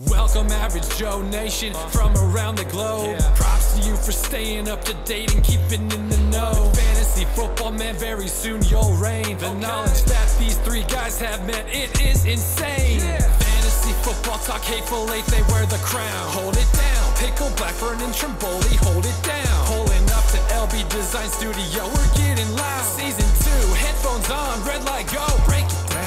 Welcome Average Joe Nation from around the globe. Props to you for staying up to date and keeping in the know. With fantasy football, man, very soon you'll reign. The knowledge that these three guys have, man, it is insane. Fantasy football talk, hateful eight, they wear the crown. Hold it down, Pickle, Blackburn, and Trimboli, hold it down. Pulling up to LB Design Studio, we're getting loud. Season 2, headphones on, red light go, break it down.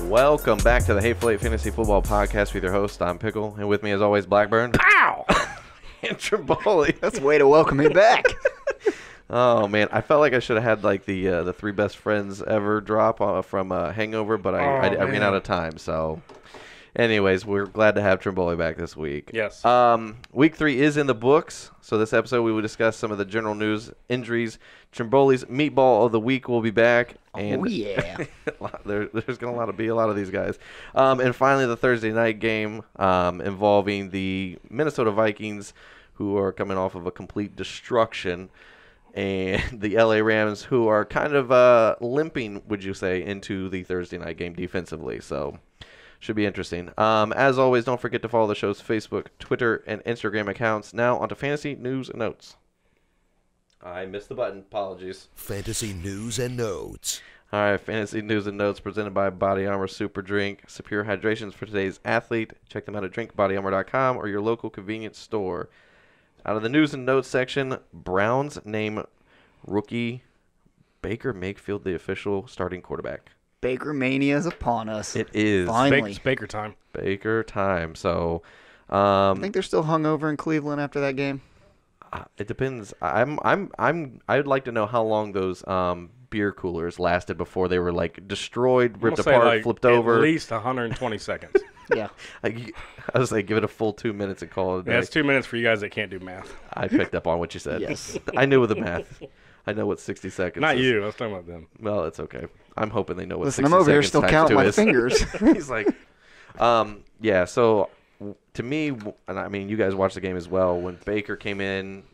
Welcome back to the Hateful Eight Fantasy Football Podcast with your host, I'm Pickle, and with me as always, Blackburn. Ow! And Trimboli. That's a way to welcome me back. Oh man, I felt like I should have had like the three best friends ever drop from Hangover, but I ran out of time. So, anyways, we're glad to have Trimboli back this week. Yes. Week 3 is in the books, so this episode we will discuss some of the general news, injuries. Trimboli's Meatball of the Week will be back. And Oh, yeah. there's going to be a lot of these guys. And finally, the Thursday night game involving the Minnesota Vikings, who are coming off of a complete destruction, and the LA Rams, who are kind of limping, would you say, into the Thursday night game defensively. So, should be interesting. As always, don't forget to follow the show's Facebook, Twitter, and Instagram accounts. Now, onto Fantasy News and Notes. I missed the button. Apologies. Fantasy News and Notes. All right, Fantasy News and Notes presented by Body Armor Super Drink. Superior hydrations for today's athlete. Check them out at drinkbodyarmor.com or your local convenience store. Out of the News and Notes section, Browns name rookie Baker Mayfield the official starting quarterback. Baker Mania is upon us. It is. Finally. It's Baker time. Baker time. So, I think they're still hungover in Cleveland after that game. it depends. I'd like to know how long those beer coolers lasted before they were like destroyed, ripped apart, flipped over. At least 120 seconds. Yeah. I was like, give it a full 2 minutes and call it a day. Yeah, it's 2 minutes for you guys that can't do math. I picked up on what you said. Yes. I knew with the math. I know what 60 seconds Not is. you. I was talking about them. Well, it's okay. I'm hoping they know what Listen, 60 I'm over here seconds still times counting 2 my is. fingers. He's like, yeah, so to me, and I mean, you guys watched the game as well, when Baker came in,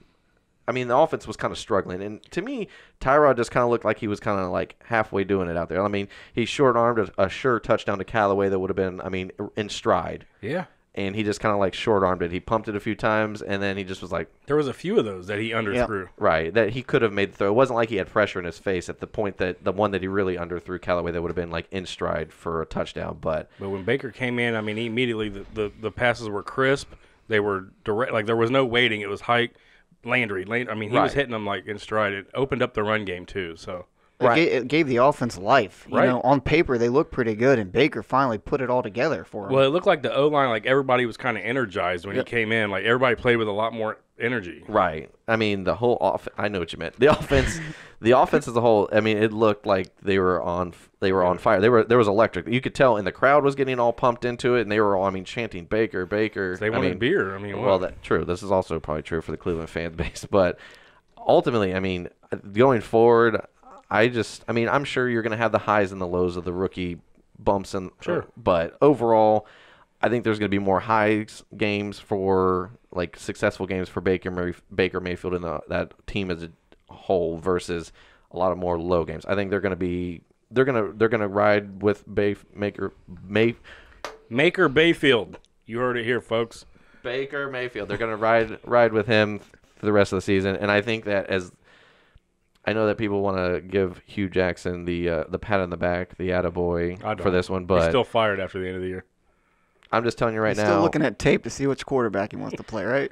I mean, the offense was kind of struggling. And to me, Tyrod just kind of looked like he was kind of like halfway doing it out there. I mean, he short-armed a sure touchdown to Callaway that would have been, I mean, in stride. Yeah. And he just kind of like short-armed it. He pumped it a few times, and then he just was like, There was a few of those that he underthrew. right, that he could have made the throw. It wasn't like he had pressure in his face at the point that the one that he really underthrew Callaway that would have been like in stride for a touchdown. But when Baker came in, I mean, immediately the passes were crisp. They were direct. Like, there was no waiting. It was Hike, Landry. I mean, he was hitting them like in stride. It opened up the run game too. So It gave the offense life. You Right. know, on paper, they looked pretty good, and Baker finally put it all together for him. Well, it looked like the O-line, like everybody was kind of energized when he came in. Like, everybody played with a lot more energy. right, I mean, the whole I know what you meant. The offense, as a whole. I mean, it looked like they were on fire. There was electric. You could tell, and the crowd was getting all pumped into it, and they were all, I mean, chanting Baker, Baker. They wanted beer. I mean, well, that's true. This is also probably true for the Cleveland fan base, but ultimately, I mean, going forward, I'm sure you're going to have the highs and the lows of the rookie bumps, but overall, I think there's going to be more highs games for like successful games for Baker Mayfield and that team as a whole versus a lot of more low games. I think they're going to ride with Maker Bayfield. You heard it here, folks. Baker Mayfield. They're going to ride with him for the rest of the season, and I think that I know that people want to give Hugh Jackson the pat on the back, the attaboy for this one, but he's still fired after the end of the year. I'm just telling you right He's now. still looking at tape to see which quarterback he wants to play, right?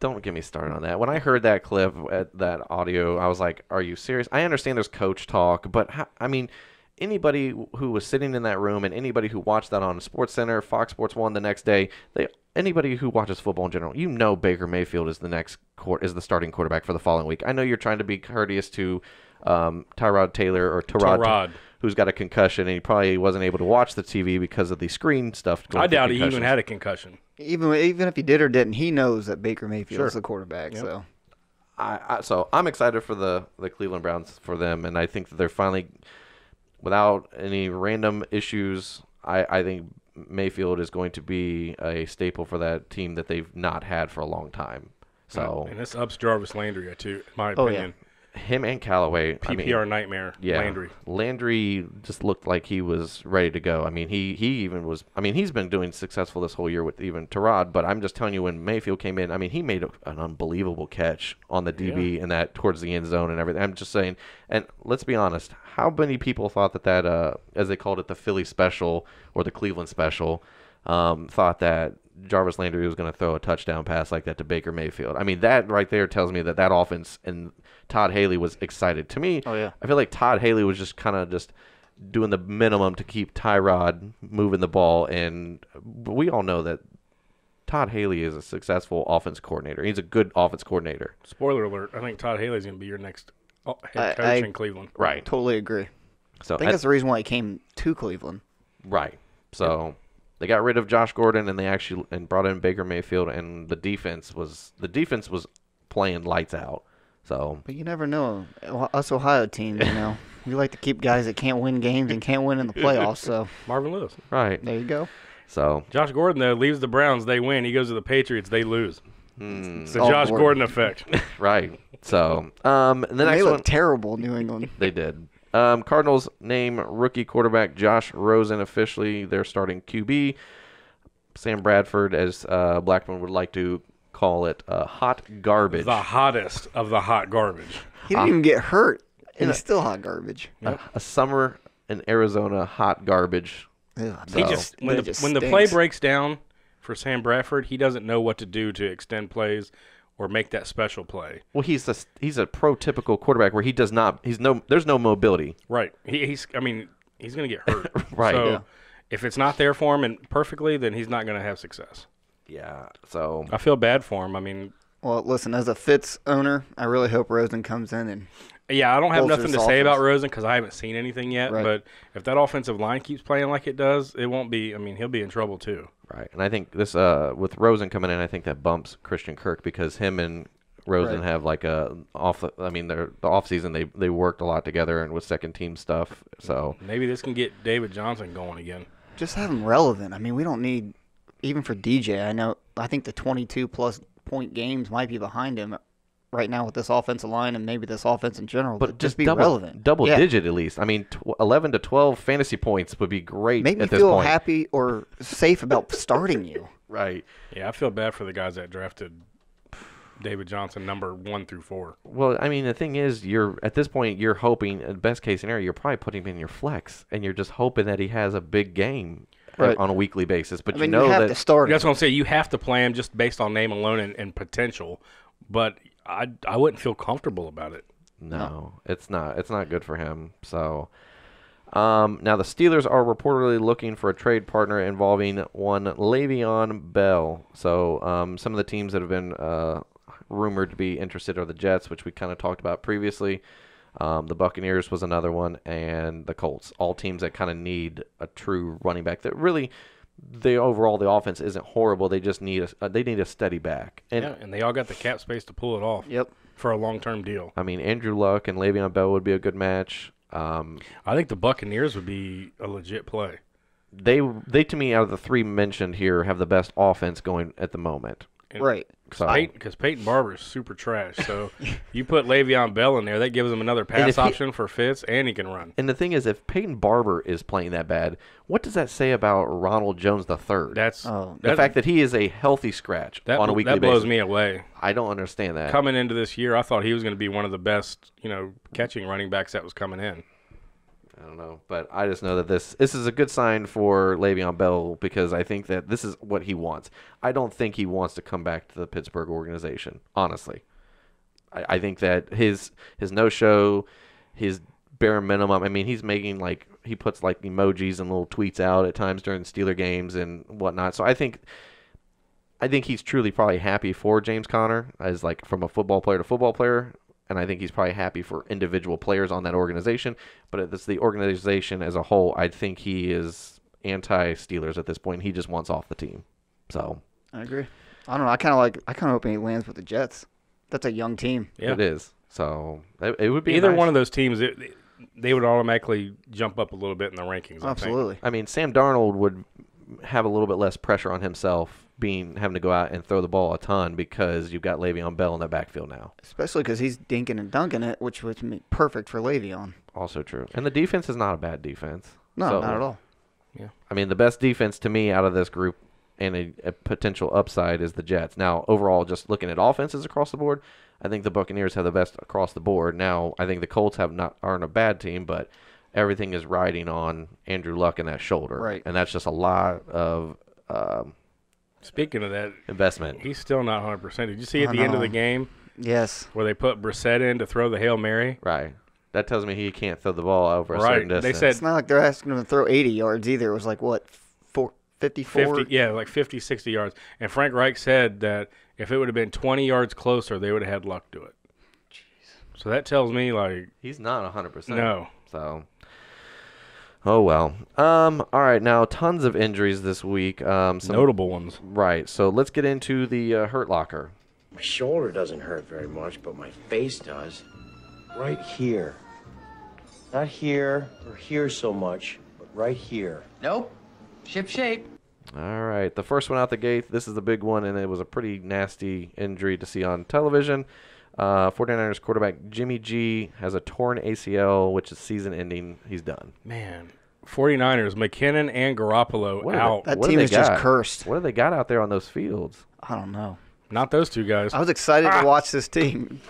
Don't get me started on that. When I heard that clip, that audio, I was like, are you serious? I understand there's coach talk, but I mean, anybody who was sitting in that room and anybody who watched that on SportsCenter, Fox Sports 1 the next day, anybody who watches football in general, you know Baker Mayfield is the starting quarterback for the following week. I know you're trying to be courteous to Tyrod Taylor or Tyrod, who's got a concussion, and he probably wasn't able to watch the TV because of the screen stuff. I doubt he even had a concussion. Even if he did or didn't, he knows that Baker Mayfield is the quarterback. Yep. So, So I'm excited for the Cleveland Browns for them, and I think that they're finally, without any random issues, I think Mayfield is going to be a staple for that team that they've not had for a long time. So and this ups Jarvis Landry too, in my opinion. him and Callaway. PPR nightmare. Yeah, Landry just looked like he was ready to go. I mean, he even was. I mean, he's been doing successful this whole year with even Tyrod. But I'm just telling you, when Mayfield came in, I mean, he made an unbelievable catch on the DB and that towards the end zone and everything. I'm just saying. And let's be honest, how many people thought that as they called it, the Philly special or the Cleveland special, thought that Jarvis Landry was going to throw a touchdown pass like that to Baker Mayfield? I mean, that right there tells me that offense and Todd Haley was excited. To me, I feel like Todd Haley was just kind of just doing the minimum to keep Tyrod moving the ball. And we all know that Todd Haley is a successful offense coordinator. He's a good offense coordinator. Spoiler alert, I think Todd Haley's going to be your next head coach in Cleveland. Right. Totally agree. So I think that's the reason why he came to Cleveland. Right. So they got rid of Josh Gordon and they actually brought in Baker Mayfield, and the defense was playing lights out. So, but you never know. Us Ohio teams, we like to keep guys that can't win games and can't win in the playoffs. So Marvin Lewis. Right. There you go. So Josh Gordon though leaves the Browns, they win. He goes to the Patriots, they lose. It's the Oh, Josh Gordon effect. right. So the next they look one, terrible, New England. they did. Cardinals name rookie quarterback Josh Rosen officially their starting QB. Sam Bradford, as Blackman would like to call it, hot garbage. The hottest of the hot garbage. He didn't even get hurt, and he's still hot garbage. A summer in Arizona hot garbage. Ugh, He just when the play breaks down for Sam Bradford, he doesn't know what to do to extend plays or make that special play. Well, he's a prototypical quarterback where there's no mobility. Right. He's going to get hurt. Right. So if it's not there for him and perfectly, then he's not going to have success. Yeah. So I feel bad for him. I mean, well, listen, as a Fitz owner, I really hope Rosen comes in and yeah, I don't have bolsters nothing to this say about offense. Rosen because I haven't seen anything yet. Right. But if that offensive line keeps playing like it does, it won't be. I mean, he'll be in trouble too. right, and I think this with Rosen coming in, I think that bumps Christian Kirk because him and Rosen have like the off season they worked a lot together and with second team stuff. So Maybe this can get David Johnson going again. just have him relevant. I mean, we don't need, even for DJ, I think the 22-plus point games might be behind him right now with this offensive line and maybe this offense in general, but just be relevant. Double digit at least. I mean, 11 to 12 fantasy points would be great. Make me at this feel point. happy or safe about starting you. Right. Yeah, I feel bad for the guys that drafted David Johnson number 1 through 4. Well, I mean, the thing is, at this point, you're hoping, in best case scenario, you're probably putting him in your flex, and you're just hoping that he has a big game on a weekly basis. But you have to start. That's what I'm saying. You have to play him just based on name alone and potential, but I wouldn't feel comfortable about it. No, it's not. It's not good for him. So, now the Steelers are reportedly looking for a trade partner involving one Le'Veon Bell. So, some of the teams that have been rumored to be interested are the Jets, which we kind of talked about previously. The Buccaneers was another one, and the Colts. All teams that kind of need a true running back. That really, the offense isn't horrible. They just need a steady back. And they all got the cap space to pull it off. Yep. For a long-term deal. I mean, Andrew Luck and Le'Veon Bell would be a good match. I think the Buccaneers would be a legit play. They to me, out of the three mentioned here, have the best offense going at the moment. Right. Because Peyton Barber is super trash. So you put Le'Veon Bell in there, that gives him another pass option for Fitz, and he can run. And the thing is, if Peyton Barber is playing that bad, what does that say about Ronald Jones III? The fact that he is a healthy scratch on a weekly basis. That blows me away. I don't understand that. Coming into this year, I thought he was going to be one of the best, catching running backs that was coming in. I don't know, but I just know that this is a good sign for Le'Veon Bell because I think that this is what he wants. I don't think he wants to come back to the Pittsburgh organization, honestly. I think that his no-show, his bare minimum, I mean, he's making he puts emojis and little tweets out at times during Steeler games and whatnot. So I think he's truly probably happy for James Conner as from a football player to football player. And I think he's probably happy for individual players on that organization. But it's the organization as a whole, I think he is anti-Steelers at this point. He just wants off the team. So I agree. I don't know. I kind of hope he lands with the Jets. That's a young team. Yeah. It is. So it would be either nice. one of those teams. They would automatically jump up a little bit in the rankings. Absolutely. I mean, Sam Darnold would have a little bit less pressure on himself having to go out and throw the ball a ton because you've got Le'Veon Bell in the backfield now. Especially because he's dinking and dunking it, which would be perfect for Le'Veon. Also true. And the defense is not a bad defense. No, not at all. Yeah. I mean, the best defense to me out of this group and a potential upside is the Jets. Now, overall, just looking at offenses across the board, I think the Buccaneers have the best across the board. Now, I think the Colts aren't a bad team, but everything is riding on Andrew Luck and that shoulder. Right. And that's just a lot of Speaking of that, investment. he's still not 100%. Did you see at the end of the game Yes. where they put Brissett in to throw the Hail Mary? Right. That tells me he can't throw the ball over a Right. certain distance. They said It's not like they're asking him to throw 80 yards either. It was like, what, 54? 50, yeah, like 50, 60 yards. And Frank Reich said that if it would have been 20 yards closer, they would have had Luck do it. Jeez. So that tells me, like, he's not 100%. no. So, oh well. All right. Now, tons of injuries this week. Some Notable ones. Right. So let's get into the Hurt Locker. My shoulder doesn't hurt very much, but my face does. Right here. Not here or here so much, but right here. Nope. Ship shape. All right. The first one out the gate. This is the big one, and it was a pretty nasty injury to see on television. 49ers quarterback Jimmy G has a torn ACL, which is season ending. He's done. Man. 49ers, McKinnon and Garoppolo out. That What do team they is just got? cursed. What do they got out there on those fields? I don't know. Not those two guys. I was excited to watch this team.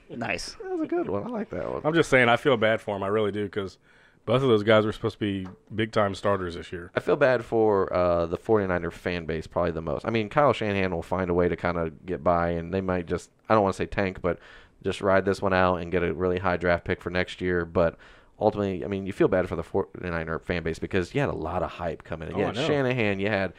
Nice. That was a good one. I like that one. I'm just saying I feel bad for them. I really do because both of those guys were supposed to be big-time starters this year. I feel bad for the 49er fan base probably the most. I mean, Kyle Shanahan will find a way to kind of get by, and they might just, I don't want to say tank, but just ride this one out and get a really high draft pick for next year. But ultimately, I mean, you feel bad for the 49er fan base because you had a lot of hype coming in. You had Shanahan, you had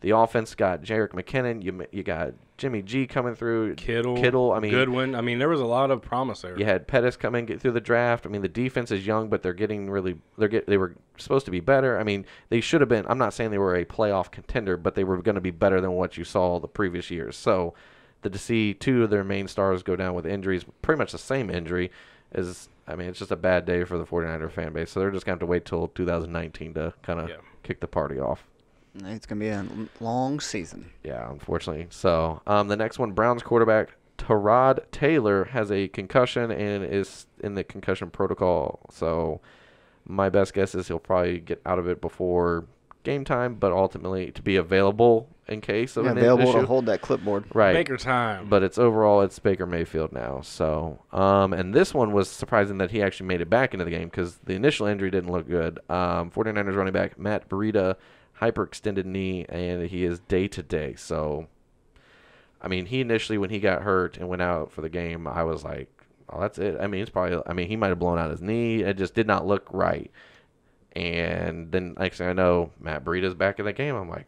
the offense, got Jerick McKinnon, you got Jimmy G coming through, Kittle, I mean, Goodwin. I mean, there was a lot of promise there. You had Pettis come in, get through the draft. I mean, the defense is young, but they're getting really. They were supposed to be better. I mean, they should have been. I'm not saying they were a playoff contender, but they were going to be better than what you saw the previous years. So, to see two of their main stars go down with injuries, pretty much the same injury, is. I mean, it's just a bad day for the 49er fan base. So they're just going to have to wait till 2019 to kind of kick the party off. It's going to be a long season. Yeah, unfortunately. So the next one, Browns quarterback Tyrod Taylor has a concussion and is in the concussion protocol. So my best guess is he'll probably get out of it before game time, but ultimately to be available in case of an available issue. to hold that clipboard. Right. Baker time. But it's Baker Mayfield now. So, and this one was surprising that he actually made it back into the game because the initial injury didn't look good. 49ers running back Matt Breida, hyperextended knee, and he is day-to-day. So, I mean, he initially, when he got hurt and went out for the game, I was like, oh, that's it. I mean, he might have blown out his knee. It just did not look right. And then, next thing I know, Matt Breida's back in the game. I'm like,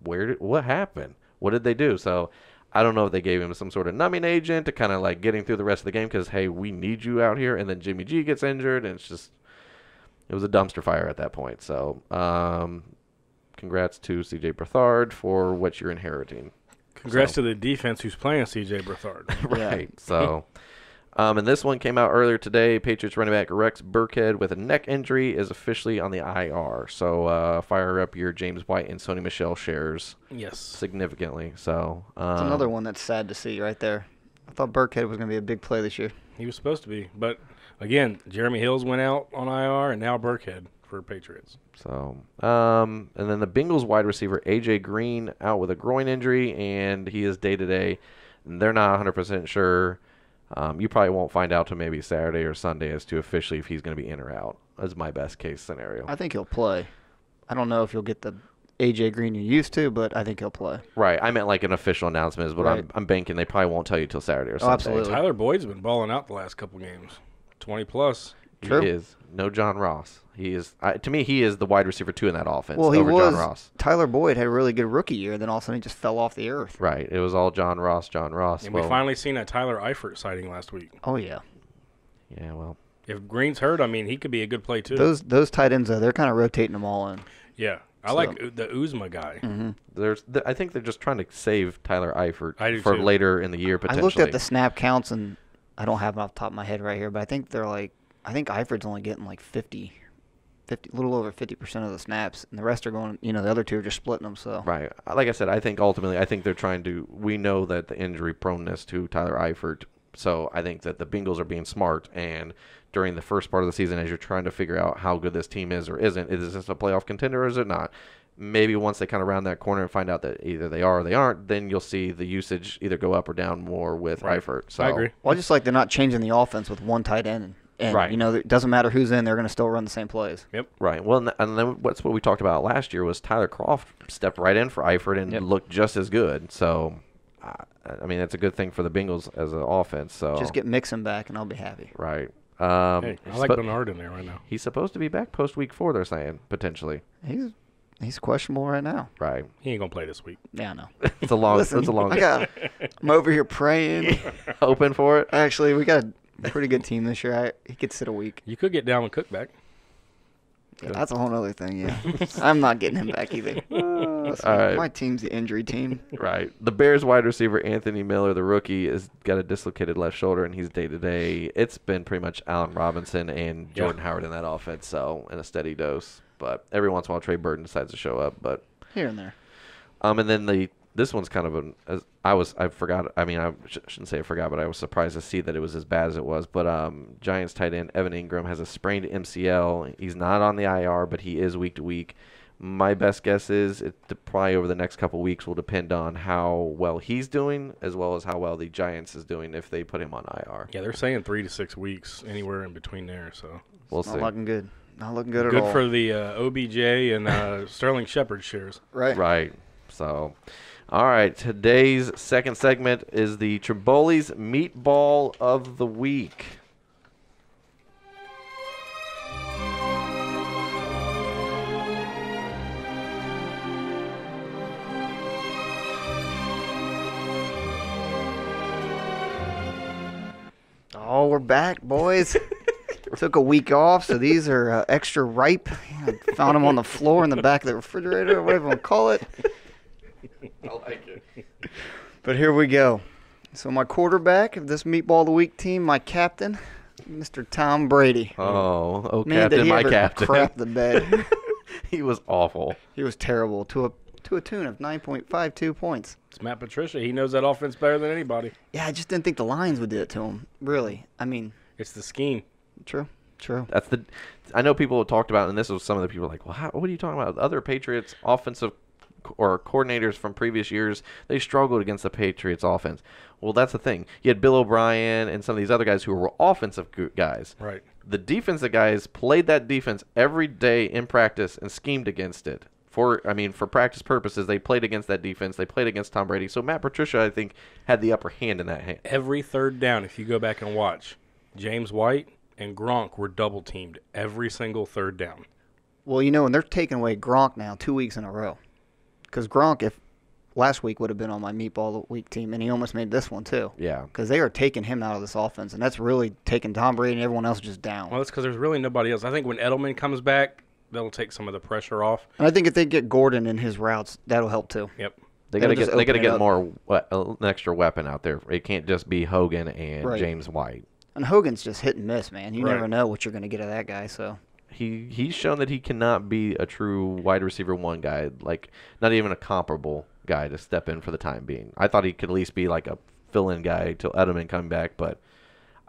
what happened? What did they do? So, I don't know if they gave him some sort of numbing agent to kind of like get him through the rest of the game because, hey, we need you out here. And then Jimmy G gets injured, and it was a dumpster fire at that point. So, congrats to C.J. Beathard for what you're inheriting. Congrats to the defense who's playing C.J. Beathard. Right. So, and this one came out earlier today. Patriots running back Rex Burkhead with a neck injury is officially on the IR. So, fire up your James White and Sony Michel shares. Yes. Significantly. So, It's another one that's sad to see right there. I thought Burkhead was going to be a big play this year. He was supposed to be. But, again, Jeremy Hills went out on IR, and now Burkhead for Patriots. So, and then the Bengals wide receiver A.J. Green out with a groin injury, and he is day-to-day. They're not 100% sure. You probably won't find out till maybe Saturday or Sunday as to officially if he's going to be in or out. That's my best case scenario. I think he'll play. I don't know if you'll get the A.J. Green you're used to, but I think he'll play. Right. I meant like an official announcement is what Right. I'm banking. They probably won't tell you till Saturday or Sunday. Absolutely. Tyler Boyd's been balling out the last couple games. 20-plus. True. He is. No John Ross. He is. To me, he is the wide receiver 2 in that offense Well, he over was. John Ross. Tyler Boyd had a really good rookie year, then all of a sudden he just fell off the earth. Right. It was all John Ross. And we finally seen a Tyler Eifert sighting last week. Oh, yeah. Yeah, well. If Green's hurt, I mean, he could be a good play, too. Those tight ends, though, they're kind of rotating them all in. Yeah. I like the Uzma guy. Mm-hmm. I think they're just trying to save Tyler Eifert for later in the year, potentially. I looked at the snap counts, and I don't have them off the top of my head right here, but I think Eifert's only getting like 50 little over 50% of the snaps, and the rest are going. The other two are just splitting them. So right, like I said, I think ultimately, they're trying to. We know that the injury proneness to Tyler Eifert, so I think that the Bengals are being smart and. During the first part of the season, as you're trying to figure out how good this team is or isn't, is this a playoff contender or is it not? Maybe once they kind of round that corner and find out that either they are or they aren't, then you'll see the usage either go up or down more with Eifert. So I agree. Well, I just like they're not changing the offense with one tight end. And right. It doesn't matter who's in, they're going to still run the same plays. Yep. Right. Well, and then what we talked about last year was Tyler Kroft stepped right in for Eifert and looked just as good. So, I mean, that's a good thing for the Bengals as an offense. So just get Mixon back, and I'll be happy. Right. I like Bernard in there right now. He's supposed to be back post week 4. They're saying potentially. He's questionable right now. Right. He ain't gonna play this week. Yeah, I know. It's a long. Listen, it's a long. I'm over here praying, hoping for it. Actually, we got a pretty good team this year. He could sit a week. You could get Dalvin Cook back. Yeah, that's a whole other thing. Yeah, I'm not getting him back either. Listen, all right. My team's the injury team. Right. The Bears wide receiver Anthony Miller, the rookie, has got a dislocated left shoulder, and he's day-to-day. It's been pretty much Allen Robinson and Jordan Howard in that offense, so in a steady dose. But every once in a while, Trey Burton decides to show up. But here and there. And then this one's kind of I forgot. I mean, I shouldn't say I forgot, but I was surprised to see that it was as bad as it was. But Giants tight end Evan Ingram has a sprained MCL. He's not on the IR, but he is week to week. My best guess is it probably over the next couple weeks will depend on how well he's doing as well as how well the Giants is doing if they put him on IR. Yeah, they're saying 3 to 6 weeks, anywhere in between there. So we'll see. Not looking good. Not looking good at all. all. Good for the OBJ and Sterling Shepard shares. Right. Right. So, all right. Today's second segment is the Triboli's Meatball of the Week. Oh, we're back, boys. Took a week off, so these are extra ripe. I found them on the floor in the back of the refrigerator, or whatever you want to call it. I like it. But here we go. So my quarterback of this Meatball of the Week team, my captain, Mr. Tom Brady. Oh, Man, captain, did he my ever captain. crap the bed. He was awful. He was terrible to a tune of 9.52 points. It's Matt Patricia. He knows that offense better than anybody. Yeah, I just didn't think the Lions would do it to him. Really. I mean, it's the scheme. True. I know people have talked about, and this was some of the people like, well, what are you talking about? Other Patriots offensive or coordinators from previous years, they struggled against the Patriots offense. Well, that's the thing. You had Bill O'Brien and some of these other guys who were offensive guys. Right. The defensive guys played that defense every day in practice and schemed against it. For practice purposes, they played against that defense. They played against Tom Brady. So Matt Patricia, I think, had the upper hand in that hand. Every third down, if you go back and watch, James White and Gronk were double teamed every single third down. Well, and they're taking away Gronk now 2 weeks in a row. Because Gronk, if last week would have been on my Meatball of the Week team, and he almost made this one too. Yeah. Because they are taking him out of this offense, and that's really taking Tom Brady and everyone else just down. Well, that's because there's really nobody else. I think when Edelman comes back, that'll take some of the pressure off. And I think if they get Gordon in his routes, that'll help too. Yep. They got to get more an extra weapon out there. It can't just be Hogan and James White. And Hogan's just hit and miss, man. You Right. never know what you're going to get of that guy. So he's shown that he cannot be a true wide receiver one guy, like not even a comparable guy to step in for the time being. I thought he could at least be like a fill-in guy till Edelman come back, but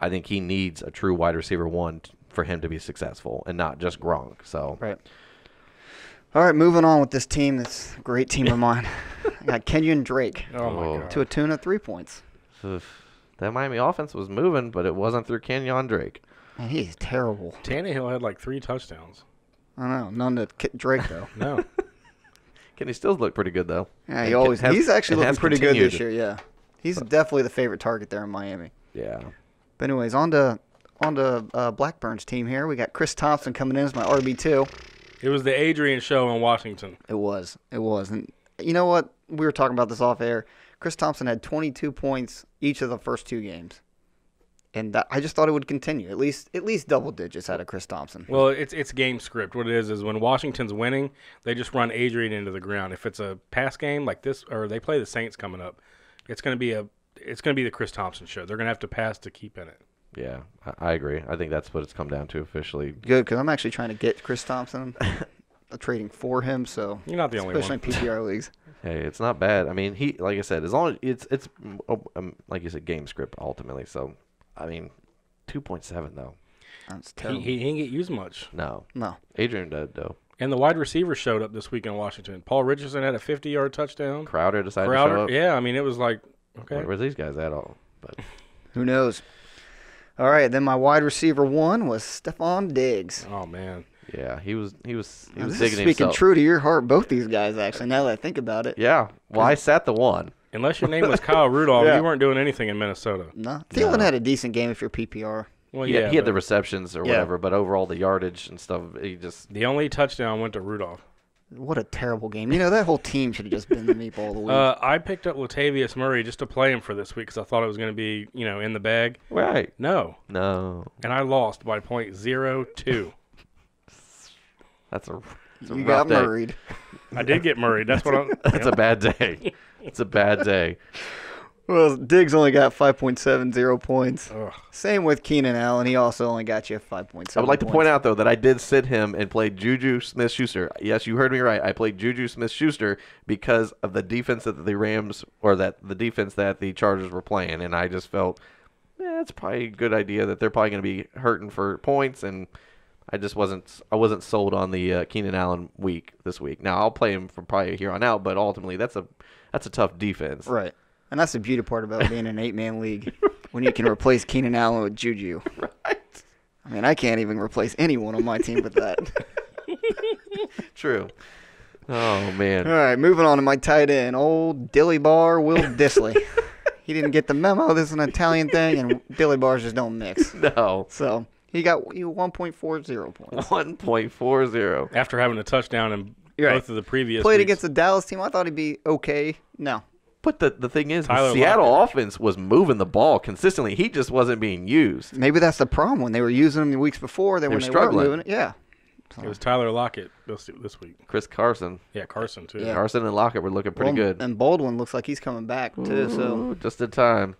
I think he needs a true wide receiver one for him to be successful and not just Gronk. So right. All right, moving on with this team. That's a great team of mine. I got Kenyon Drake. Oh my God. To a tune of 3 points. That Miami offense was moving, but it wasn't through Kenyon Drake. Man, he's terrible. Tannehill had like 3 touchdowns. I know. None to Drake, though. No. Kenny Stills looked pretty good, though. Yeah, he's actually looking pretty good this year, yeah. He's definitely the favorite target there in Miami. Yeah. But anyways, on to Blackburn's team here. We got Chris Thompson coming in as my RB2. It was the Adrian show in Washington. It was. And you know what? We were talking about this off air. Chris Thompson had 22 points each of the first 2 games. And I just thought it would continue. At least double digits out of Chris Thompson. Well, it's game script. What it is when Washington's winning, they just run Adrian into the ground. If it's a pass game like this, or they play the Saints coming up, it's going to be the Chris Thompson show. They're going to have to pass to keep in it. Yeah, I agree. I think that's what it's come down to officially. Good, because I'm actually trying to get Chris Thompson. Trading for him, so you're not the only one. Especially in PPR leagues. Hey, it's not bad. I mean, he, like I said, as long as it's like you said, game script ultimately. So, I mean, 2.7 though. That's terrible. He didn't get used much. No. No. Adrian did though. And the wide receivers showed up this week in Washington. Paul Richardson had a 50-yard touchdown. Crowder decided to show up. Yeah, I mean, it was like, okay. Where's these guys at all? But who knows? All right, then my wide receiver 1 was Stephon Diggs. Oh man. Yeah, he was digging speaking himself. true to your heart, both these guys actually. Now that I think about it. Yeah. Well, I sat the one. Unless your name was Kyle Rudolph, you weren't doing anything in Minnesota. No. Thielen had a decent game if you're PPR. Well, he had the receptions or whatever, but overall the yardage and stuff, he just. The only touchdown went to Rudolph. What a terrible game. You know, that whole team should have just been the meatball of the week. I picked up Latavius Murray just to play him for this week because I thought it was going to be, in the bag. Right. No. And I lost by .02. That's a you rough got day. Murrayed. I did get Murray. That's what I'm. That's a bad day. It's a bad day. Well, Diggs only got 5.70 points. Ugh. Same with Keenan Allen. He also only got you 5.7 I would like to point out, though, that I did sit him and played Juju Smith-Schuster. Yes, you heard me right. I played Juju Smith-Schuster because of the defense that the Rams, or the defense that the Chargers were playing, and I just felt, it's probably a good idea that they're probably going to be hurting for points, and I wasn't sold on the Keenan Allen week this week. Now, I'll play him from probably here on out, but ultimately that's a tough defense. Right. And that's the beauty part about being an 8-man league, when you can replace Keenan Allen with Juju. Right. I mean, I can't even replace anyone on my team with that. True. Oh, man. All right, moving on to my tight end, old Dilly Bar Will Disley. He didn't get the memo. This is an Italian thing, and Dilly Bars just don't mix. No. So he got 1.40 points. 1.40. After having a touchdown in both of the previous Played weeks. against the Dallas team. I thought he'd be okay. No. But the thing is, Tyler the Seattle offense was moving the ball consistently. He just wasn't being used. Maybe that's the problem. When they were using him the weeks before, they were struggling. moving it. Yeah. It was Tyler Lockett this week. Chris Carson. Yeah, Carson, too. Yeah. Carson and Lockett were looking pretty good. And Baldwin looks like he's coming back, too. So Just in time.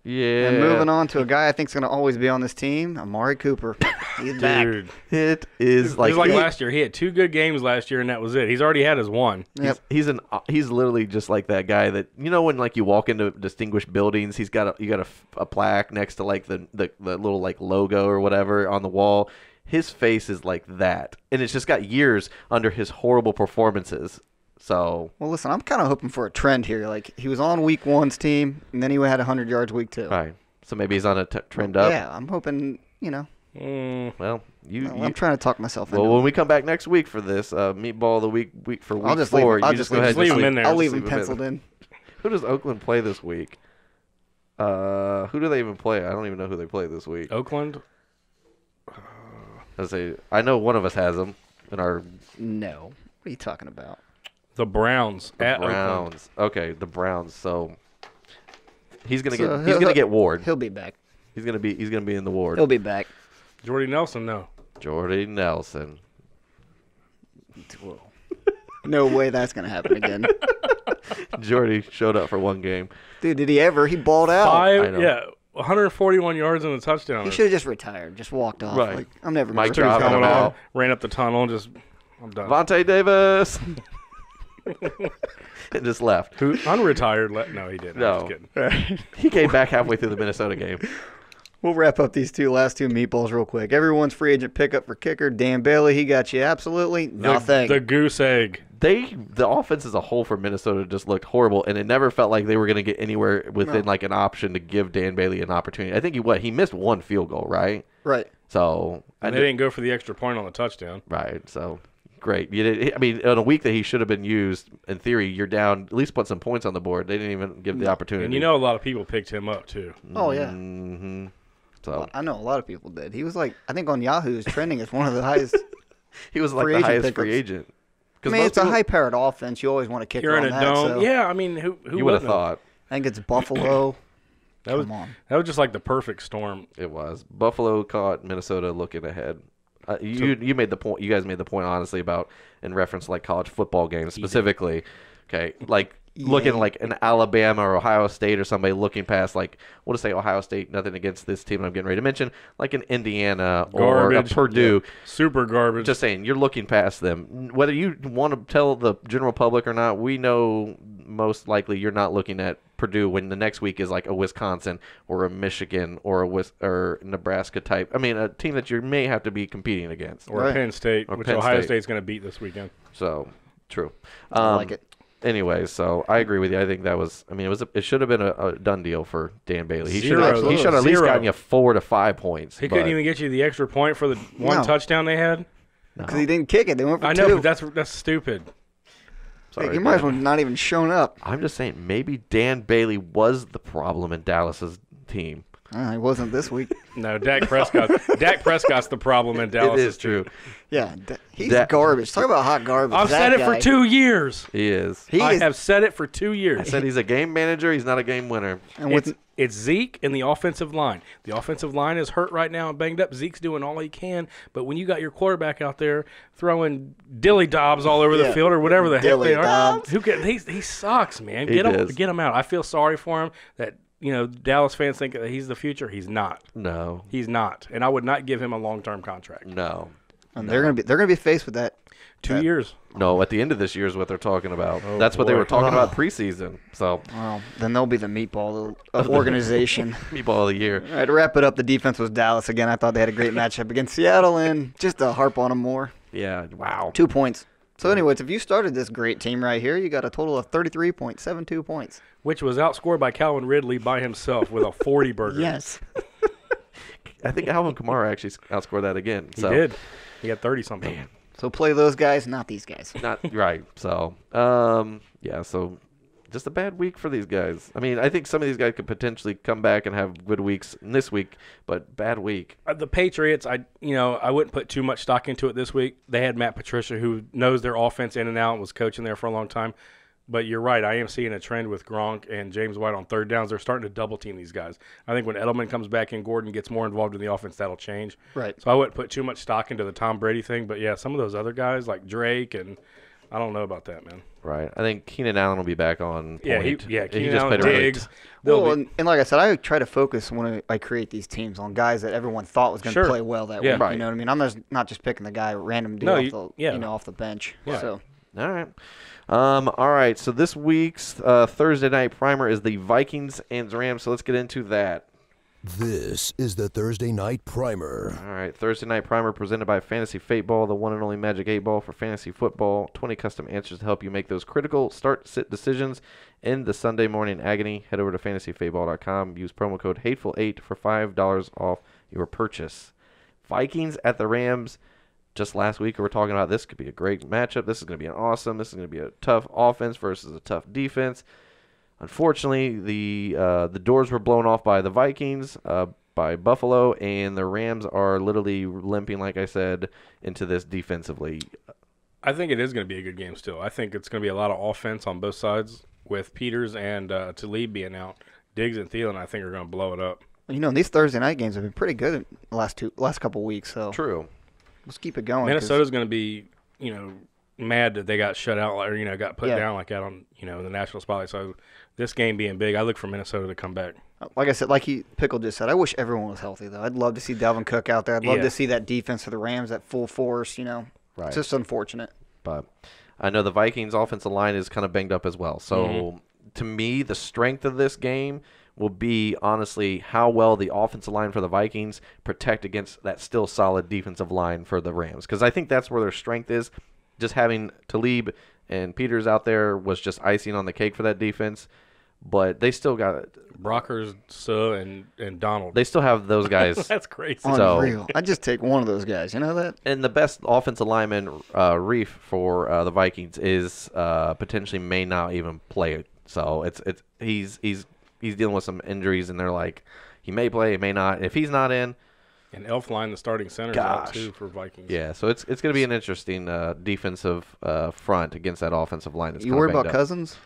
Yeah. And moving on to a guy I think is going to always be on this team, Amari Cooper. He's back. Dude. It is It was like last year. He had 2 good games last year, and that was it. He's already had his one. Yep. He's literally just like that guy that, when like you walk into distinguished buildings, you got a plaque next to like the little like logo or whatever on the wall. His face is like that, and it's just got years under his horrible performances. So, Well, listen, I'm kind of hoping for a trend here. Like, he was on week 1's team, and then he had 100 yards week 2. right. So maybe he's on a trend up. Yeah, I'm hoping, Well, I'm trying to talk myself into Well, it. when we come back next week for this meatball of the week for week I'll just 4, leave him- I'll you just go ahead and leave him in there. I'll leave him in. penciled in. Who does Oakland play this week? Who do they even play? I don't even know who they play this week. Oakland? I know one of us has them in our No. What are you talking about? The Browns at Oakland. Browns. Okay, the Browns. So he's gonna So get Ward. He'll be back. He's gonna be in the Ward. He'll be back. Jordy Nelson, no. Jordy Nelson. No way that's going to happen again. Jordy showed up for one game. Dude, did he ever? He balled out. I know. 141 yards and a touchdown. He should have just retired. Just walked off. Right. Like, I'm never Mike going to dropped him out. Ran up the tunnel, I'm done. Vontae Davis. And just left. Who unretired? No, he didn't. No. I'm just kidding. He came back halfway through the Minnesota game. We'll wrap up these last two meatballs real quick. Everyone's free agent pickup for kicker. Dan Bailey, he got you absolutely nothing. The goose egg. The offense as a whole for Minnesota just looked horrible, and it never felt like they were going to get anywhere within like an option to give Dan Bailey an opportunity. I think he missed one field goal, right? Right. So And they didn't go for the extra point on the touchdown. Right. So great. I mean, on a week that he should have been used, in theory, you're down. At least put some points on the board. They didn't even give the opportunity. And a lot of people picked him up too. Oh yeah. Mm-hmm. So Well, I know a lot of people did. He was like, I think on Yahoo is trending as one of the highest. he was like free the agent highest pickups. free agent. I mean, it's a high-powered offense. You always want to kick You're in on a that. dome. So Yeah, I mean, who You would have wouldn't thought I think it's Buffalo. That was Come on. that was just like the perfect storm. it was. Buffalo caught Minnesota looking ahead. You made the point. You guys made the point honestly about in reference to like college football games specifically. Okay, like looking like an Alabama or Ohio State or somebody looking past, like, we'll just say Ohio State, nothing against this team I'm getting ready to mention, like an Indiana or a Purdue. Yeah. Super garbage. Just saying, you're looking past them. Whether you want to tell the general public or not, we know most likely you're not looking at Purdue when the next week is like a Wisconsin or a Michigan or or Nebraska type. I mean, a team that you may have to be competing against. Or Penn State, which Ohio State's going to beat this weekend. So, true. I like it. Anyway, so I agree with you. I think that was. I mean, it should have been a done deal for Dan Bailey. He should have at least gotten you 4 to 5 points. He couldn't even get you the extra point for the one touchdown they had because he didn't kick it. They went for 2. I know, but that's stupid. Sorry, he might as well not even shown up. I'm just saying, maybe Dan Bailey was the problem in Dallas's team. He wasn't this week. No, Dak Prescott's the problem in Dallas. It is true. Yeah, he's garbage. Talk about hot garbage. I've said it for 2 years. He is. I have said it for 2 years. I said he's a game manager. He's not a game winner. And it's Zeke and the offensive line. The offensive line is hurt right now and banged up. Zeke's doing all he can, but when you got your quarterback out there throwing dilly dobs all over the field or whatever the heck they are, he sucks, man. Get him out. I feel sorry for him that. Dallas fans think that he's the future. He's not. No, he's not. And I would not give him a long-term contract. No, and they're gonna be faced with that. 2 years. No, at the end of this year is what they're talking about. That's what they were talking about preseason. So, well, then they'll be the meatball of organization. Meatball of the year. All right, to wrap it up, the defense was Dallas again. I thought they had a great matchup against Seattle, and just to harp on them more. Yeah. Wow. 2 points. So, anyways, if you started this great team right here, you got a total of 33.72 points. Which was outscored by Calvin Ridley by himself with a 40 burger. Yes. I think Alvin Kamara actually outscored that again. He did. He got 30-something. Man. So play those guys, not these guys. Not right. So, so just a bad week for these guys. I mean, I think some of these guys could potentially come back and have good weeks in this week, but bad week. The Patriots, I wouldn't put too much stock into it this week. They had Matt Patricia, who knows their offense in and out, and was coaching there for a long time. But you're right. I am seeing a trend with Gronk and James White on third downs. They're starting to double team these guys. I think when Edelman comes back and Gordon gets more involved in the offense, that'll change. Right. So I wouldn't put too much stock into the Tom Brady thing. But, yeah, some of those other guys like Drake, and I don't know about that, man. Right. I think Keenan Allen will be back on point. Keenan Allen, Diggs. And like I said, I try to focus when I create these teams on guys that everyone thought was going to play well that week. Right. You know what I mean? I'm not just picking the guy random dude off the bench. Yeah. So. All right. All right. So this week's Thursday night primer is the Vikings and Rams. So let's get into that. This is the Thursday night primer. All right. Thursday night primer presented by Fantasy Fate Ball, the one and only Magic 8 Ball for fantasy football. 20 custom answers to help you make those critical start-sit decisions in the Sunday morning agony. Head over to fantasyfateball.com. Use promo code HATEFUL8 for $5 off your purchase. Vikings at the Rams. Just last week, we were talking about this could be a great matchup. This is going to be awesome. This is going to be a tough offense versus a tough defense. Unfortunately, the doors were blown off by the Vikings, by Buffalo, and the Rams are literally limping, like I said, into this defensively. I think it is going to be a good game still. I think it's going to be a lot of offense on both sides with Peters and Talib being out. Diggs and Thielen, I think, are going to blow it up. These Thursday night games have been pretty good in the last couple of weeks. So True. Let's keep it going. Minnesota's going to be, mad that they got shut out or, got put down like that on, the national spotlight. So this game being big, I look for Minnesota to come back. Like I said, Pickle just said, I wish everyone was healthy, though. I'd love to see Dalvin Cook out there. I'd love to see that defense for the Rams at full force, Right. It's just unfortunate. But I know the Vikings' offensive line is kind of banged up as well. So to me, the strength of this game will be, honestly, how well the offensive line for the Vikings protect against that still solid defensive line for the Rams. Because I think that's where their strength is. Just having Talib and Peters out there was just icing on the cake for that defense. But they still got Brockers, Suh, and Donald. They still have those guys. That's crazy. Unreal. I'd just take one of those guys. You know that? And the best offensive lineman, Reef, for the Vikings is potentially may not even play. So he's dealing with some injuries, and they're like, he may play, he may not. If he's not in. And Elflein, the starting center, is out too for Vikings. Yeah, so it's going to be an interesting defensive front against that offensive line. You worried about Cousins?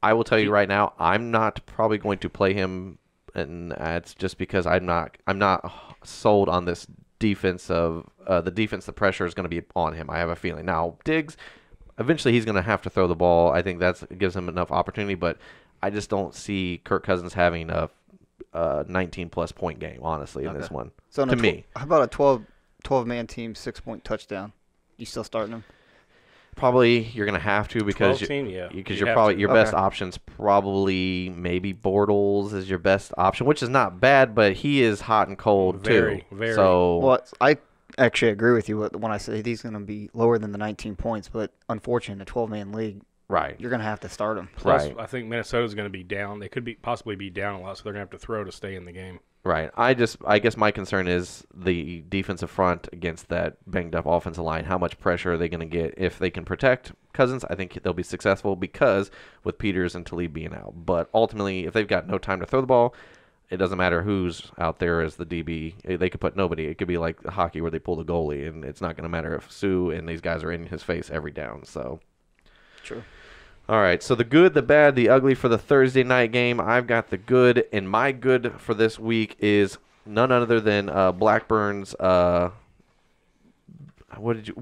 I will tell you right now, I'm not probably going to play him, and it's just because I'm not sold on this defense of the defense. The pressure is going to be on him. I have a feeling now. Diggs, eventually he's going to have to throw the ball. I think that gives him enough opportunity, but I just don't see Kirk Cousins having a 19-plus point game, honestly, in this one, so to me. How about a 12-man team, 6-point touchdown? You still starting him? Probably you're going to have to because your best option's probably maybe Bortles is your best option, which is not bad, but he is hot and cold too. Very. So well, I actually agree with you when I say he's going to be lower than the 19 points, but unfortunately, in a 12-man league, right, you're going to have to start him. Plus, I think Minnesota's going to be down. They could possibly be down a lot, so they're going to have to throw to stay in the game. Right. I guess my concern is the defensive front against that banged-up offensive line. How much pressure are they going to get? If they can protect Cousins, I think they'll be successful because with Peters and Talib being out. But ultimately, if they've got no time to throw the ball, it doesn't matter who's out there as the DB. They could put nobody. It could be like hockey where they pull the goalie, and it's not going to matter if Sue and these guys are in his face every down. So, true. All right, so the good, the bad, the ugly for the Thursday night game. I've got the good, and my good for this week is none other than Blackburn's. What do you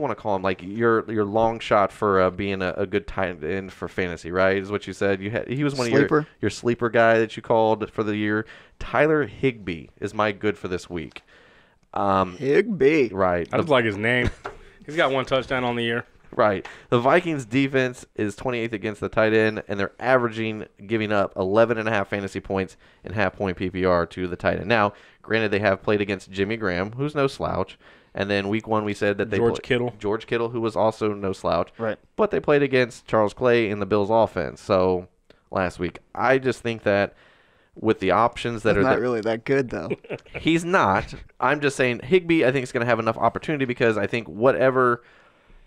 want to call him? Like your long shot for being a good tight end for fantasy, right? Is what you said. He was one of your sleeper guy that you called for the year. Tyler Higbee is my good for this week. Higbee, right? I just like his name. He's got 1 touchdown on the year. Right. The Vikings defense is 28th against the tight end, and they're giving up 11.5 fantasy points in half-point PPR to the tight end. Now, granted, they have played against Jimmy Graham, who's no slouch, and then week 1 we said that they George Kittle, who was also no slouch. Right. But they played against Charles Clay in the Bills' offense. So last week, I just think that with the options that he's are not really that good though. He's not. I'm just saying Higbee. I think is going to have enough opportunity because I think whatever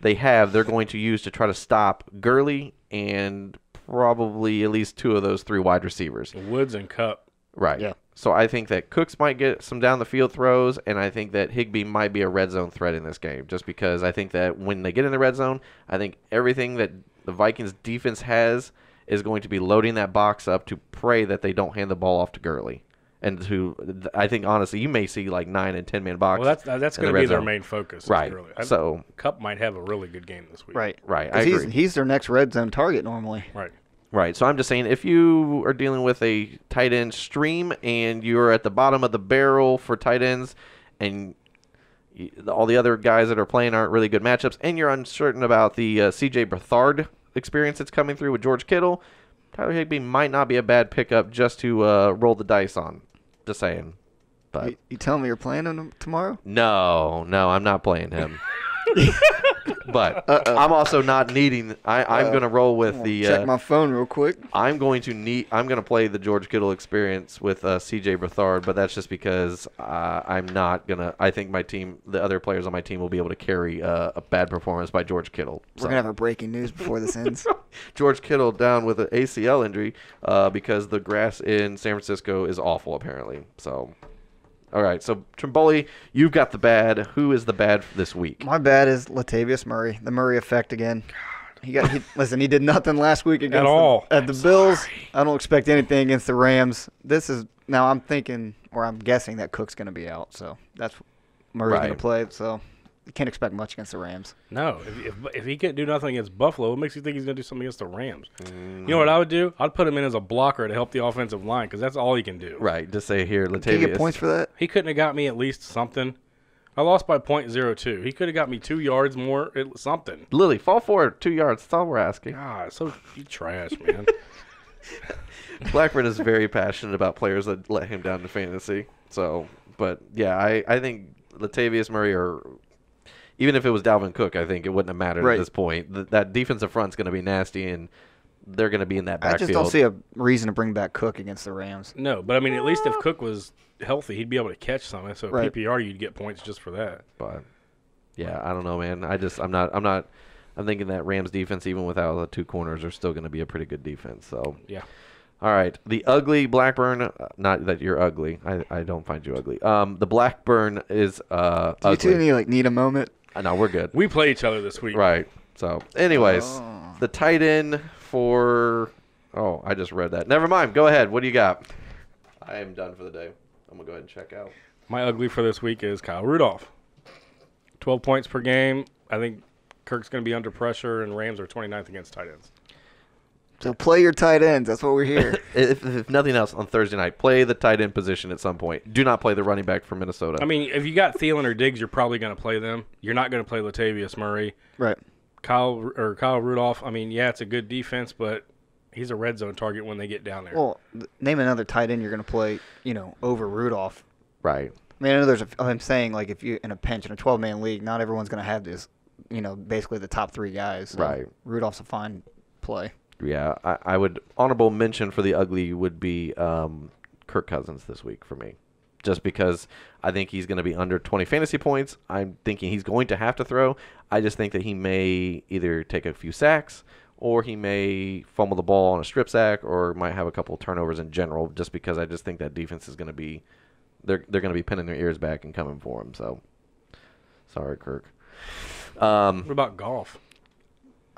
they have, they're going to use to try to stop Gurley and probably at least 2 of those 3 wide receivers. Woods and Kupp. Right. Yeah. So I think that Cooks might get some down the field throws, and I think that Higbee might be a red zone threat in this game just because I think that when they get in the red zone, I think everything that the Vikings defense has is going to be loading that box up to pray that they don't hand the ball off to Gurley. And I think, honestly, you may see like 9 and 10-man boxes. Well, that's going to be their main focus. Right. So Kupp might have a really good game this week. Right. I agree. He's their next red zone target normally. Right. So I'm just saying, if you are dealing with a tight end stream and you're at the bottom of the barrel for tight ends and all the other guys that are playing aren't really good matchups and you're uncertain about the C.J. Beathard experience that's coming through with George Kittle, Tyler Higbee might not be a bad pickup just to roll the dice on. Just saying. But you telling me you're playing him tomorrow? No, I'm not playing him. But I'm also not needing. I'm going to roll with the. Check my phone real quick. I'm going to play the George Kittle experience with C.J. Beathard, but that's just because I'm not gonna. I think my team, the other players on my team, will be able to carry a bad performance by George Kittle. We're gonna have a breaking news before this ends. George Kittle down with an ACL injury because the grass in San Francisco is awful apparently. So. All right, so Trimboli, you've got the bad. Who is the bad for this week? My bad is Latavius Murray, the Murray effect again. Listen, he did nothing last week against the Bills. I don't expect anything against the Rams. Now I'm thinking, or I'm guessing that Cook's going to be out, so that's Murray's going to play. So you can't expect much against the Rams. No, if he can't do nothing against Buffalo, what makes you think he's going to do something against the Rams? You know what I would do? I'd put him in as a blocker to help the offensive line because that's all he can do. Right. Just say here, Latavius. Can you get points for that? He couldn't have got me at least something. I lost by .02. He could have got me 2 yards more, something. Lily, fall forward 2 yards. That's all we're asking. God, so you trash, man. Blackburn is very passionate about players that let him down to fantasy. So, but yeah, I think Latavius Murray even if it was Dalvin Cook, I think it wouldn't have mattered at this point. That defensive front's going to be nasty, and they're going to be in that backfield. I just don't see a reason to bring back Cook against the Rams. No, but I mean, at least if Cook was healthy, he'd be able to catch something. So PPR, you'd get points just for that. But yeah, I don't know, man. I'm thinking that Rams defense, even without the 2 corners, are still going to be a pretty good defense. So yeah. All right, the ugly Blackburn. Not that you're ugly. I don't find you ugly. The Blackburn is ugly. Do you two need a moment? No, we're good. We play each other this week. Right. So, anyways, the tight end for I just read that. Never mind. Go ahead. What do you got? I am done for the day. I'm going to go ahead and check out. My ugly for this week is Kyle Rudolph. 12 points per game. I think Kirk's going to be under pressure, and Rams are 29th against tight ends. So play your tight ends. That's what we're here. if nothing else, on Thursday night, play the tight end position at some point. Do not play the running back for Minnesota. I mean, if you got Thielen or Diggs, you're probably going to play them. You're not going to play Latavius Murray. Right. Kyle Rudolph, I mean, yeah, it's a good defense, but he's a red zone target when they get down there. Well, name another tight end you're going to play, over Rudolph. Right. I mean, I know I'm saying, like, if you in a pinch in a 12-man league, not everyone's going to have this, basically the top 3 guys. So right. Rudolph's a fine play. Yeah, I would honorable mention for the ugly would be Kirk Cousins this week for me, just because I think he's going to be under 20 fantasy points. I'm thinking he's going to have to throw. I just think that he may either take a few sacks or he may fumble the ball on a strip sack or might have a couple of turnovers in general, just because I just think that defense is going to be they're going to be pinning their ears back and coming for him. So sorry, Kirk. What about golf?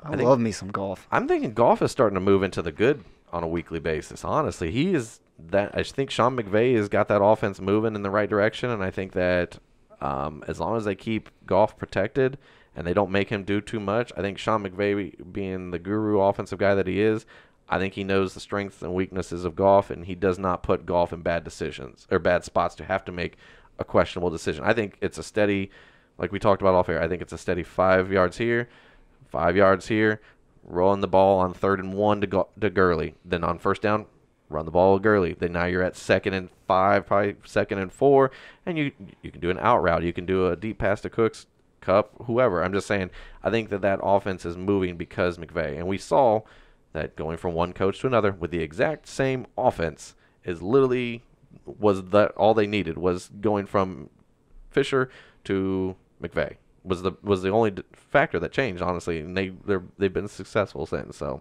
I love me some golf. I'm thinking golf is starting to move into the good on a weekly basis. Honestly, he is that. I think Sean McVay has got that offense moving in the right direction, and I think that as long as they keep golf protected and they don't make him do too much, I think Sean McVay, being the guru offensive guy that he is, I think he knows the strengths and weaknesses of golf, and he does not put golf in bad decisions or bad spots to have to make a questionable decision. I think it's a steady, like we talked about off air, I think it's a steady 5 yards here, 5 yards here, rolling the ball on 3rd and 1 to Gurley. Then on first down, run the ball with Gurley. Then now you're at 2nd and 5, probably 2nd and 4, and you can do an out route. You can do a deep pass to Cooks, Kupp, whoever. I'm just saying, I think that offense is moving because McVay. And we saw that going from one coach to another with the exact same offense is literally all they needed was going from Fisher to McVay. Was the only factor that changed, honestly, and they've been successful since. So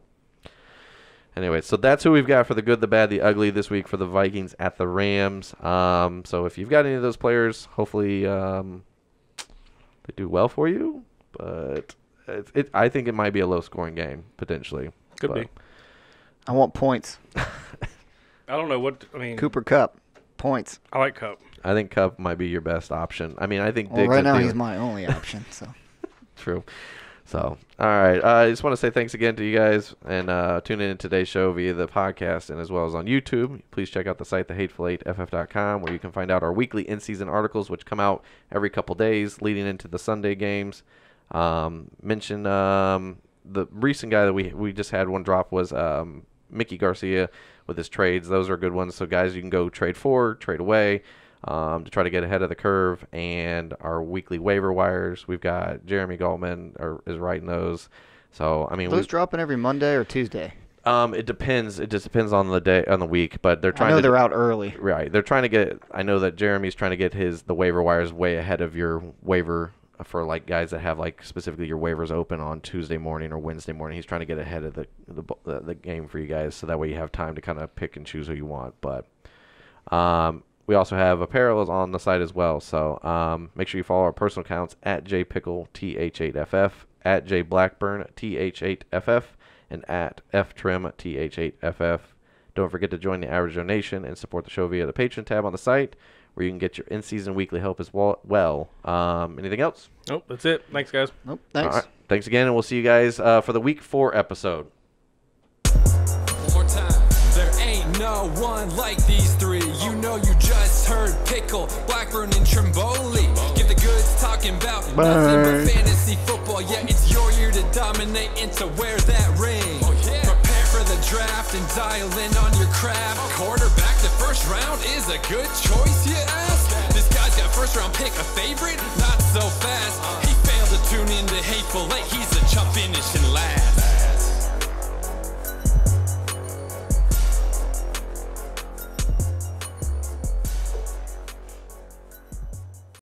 anyway, so that's who we've got for the good, the bad, the ugly this week for the Vikings at the Rams. So if you've got any of those players, hopefully they do well for you. But I think it might be a low-scoring game potentially. Could be. I want points. I don't know what I mean. Cooper Kupp, points. I like Kupp. I think Kupp might be your best option. I mean, I think Diggs right now he's my only option. So true. So, all right. I just want to say thanks again to you guys and tune in to today's show via the podcast and as well as on YouTube. Please check out the site, thehateful8ff.com, where you can find out our weekly in-season articles, which come out every couple days leading into the Sunday games. Mention the recent guy that we just had one drop was Mickey Garcia with his trades. Those are good ones. So, guys, you can go trade for, trade away. To try to get ahead of the curve, and our weekly waiver wires. We've got Jeremy Galtman is writing those. So I mean, those dropping every Monday or Tuesday. It depends. It just depends on the day, on the week. But they're trying. They're out early. Right. They're trying to get. I know that Jeremy's trying to get the waiver wires way ahead of your waiver for like guys that have like specifically your waivers open on Tuesday morning or Wednesday morning. He's trying to get ahead of the game for you guys, so that way you have time to kind of pick and choose who you want. But we also have apparel on the site as well. So make sure you follow our personal accounts at jpickleTH8FF, at jblackburnTH8FF, and at ftrimTH8FF. Don't forget to join the Average Donation and support the show via the Patreon tab on the site, where you can get your in-season weekly help as well. Anything else? Nope, that's it. Thanks, guys. Nope, thanks. All right, thanks again, and we'll see you guys for the Week 4 episode. One more time. There ain't no one like these three. You know you just heard Pickle, Blackburn, and Trimboli. Give the goods talking about nothing but fantasy football. Yeah, it's your year to dominate and to wear that ring. Oh, yeah. Prepare for the draft and dial in on your craft. Quarterback, the first round is a good choice, you ask? This guy's got first round pick, a favorite? Not so fast. He failed to tune in to Hateful Eight. He's a chump finishing last.